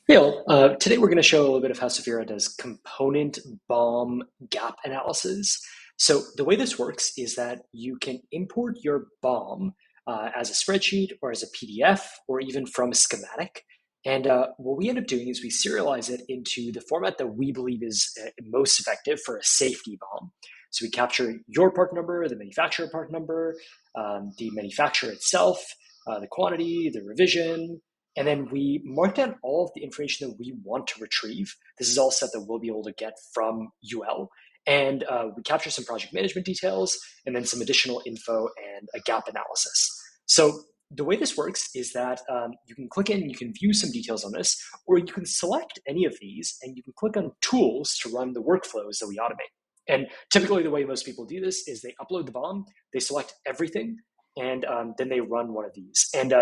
Today we're going to show a little bit of how Saphira does component BOM gap analysis. So the way this works is that you can import your BOM as a spreadsheet or as a PDF or even from a schematic. And what we end up doing is we serialize it into the format that we believe is most effective for a safety BOM. So we capture your part number, the manufacturer part number, the manufacturer itself, the quantity, the revision, and then we mark down all of the information that we want to retrieve. This is all stuff that we'll be able to get from UL. And we capture some project management details and then some additional info and a gap analysis. So the way this works is that you can click in, you can view some details on this, or you can select any of these and you can click on tools to run the workflows that we automate. And typically the way most people do this is they upload the BOM, they select everything, and then they run one of these. And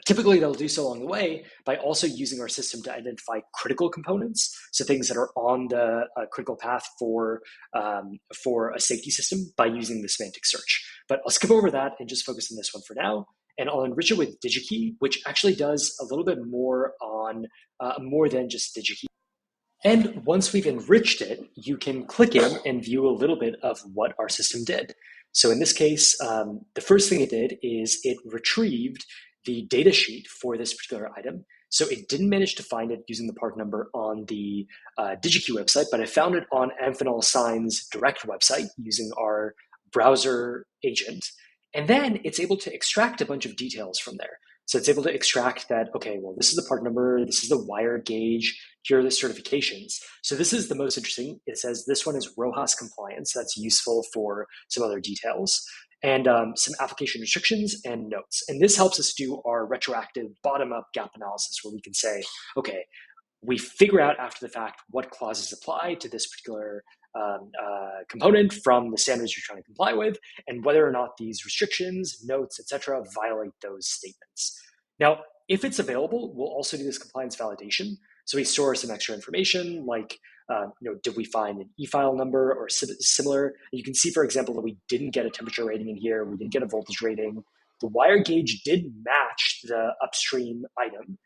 typically, they'll do so along the way by also using our system to identify critical components, so things that are on the critical path for a safety system by using the semantic search. But I'll skip over that and just focus on this one for now. And I'll enrich it with DigiKey, which actually does a little bit more on more than just DigiKey. And once we've enriched it, you can click in and view a little bit of what our system did. So in this case, the first thing it did is it retrieved the data sheet for this particular item. So it didn't manage to find it using the part number on the DigiKey website, but I found it on Amphenol Sign's direct website using our browser agent. And then it's able to extract a bunch of details from there. So it's able to extract that, okay, well, this is the part number, this is the wire gauge, here are the certifications. So this is the most interesting. It says this one is RoHS compliance. That's useful for some other details. And some application restrictions and notes. And this helps us do our retroactive bottom-up gap analysis where we can say, okay, we figure out after the fact what clauses apply to this particular component from the standards you're trying to comply with, and whether or not these restrictions, notes, etc., violate those statements. Now, if it's available, we'll also do this compliance validation. So we store some extra information like, did we find an e-file number or similar? You can see, for example, that we didn't get a temperature rating in here. We didn't get a voltage rating. The wire gauge did match the upstream item,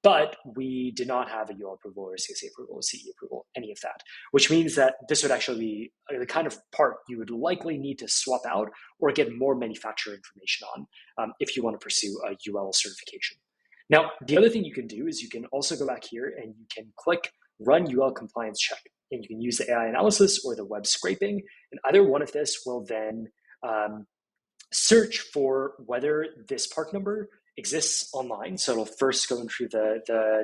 but we did not have a UL approval or CSA approval or CE approval, any of that, which means that this would actually be the kind of part you would likely need to swap out or get more manufacturer information on if you want to pursue a UL certification. Now, the other thing you can do is you can also go back here and you can click Run UL Compliance Check. And you can use the AI analysis or the web scraping. And either one of this will then search for whether this part number exists online. So it'll first go through the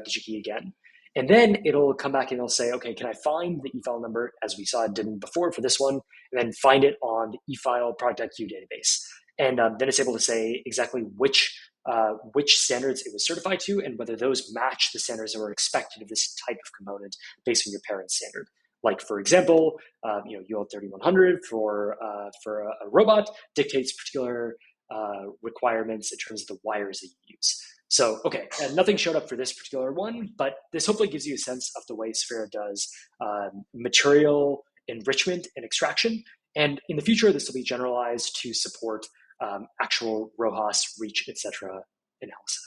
DigiKey again. And then it'll come back and it'll say, okay, can I find the e-file number as we saw it did before for this one, and then find it on the e-file product.q database. And then it's able to say exactly which standards it was certified to and whether those match the standards that were expected of this type of component based on your parent standard. Like, for example, UL 3100 for a robot dictates particular requirements in terms of the wires that you use. So, okay, and nothing showed up for this particular one, but this hopefully gives you a sense of the way Saphira does material enrichment and extraction. And in the future, this will be generalized to support actual RoHS, reach, etc. analysis.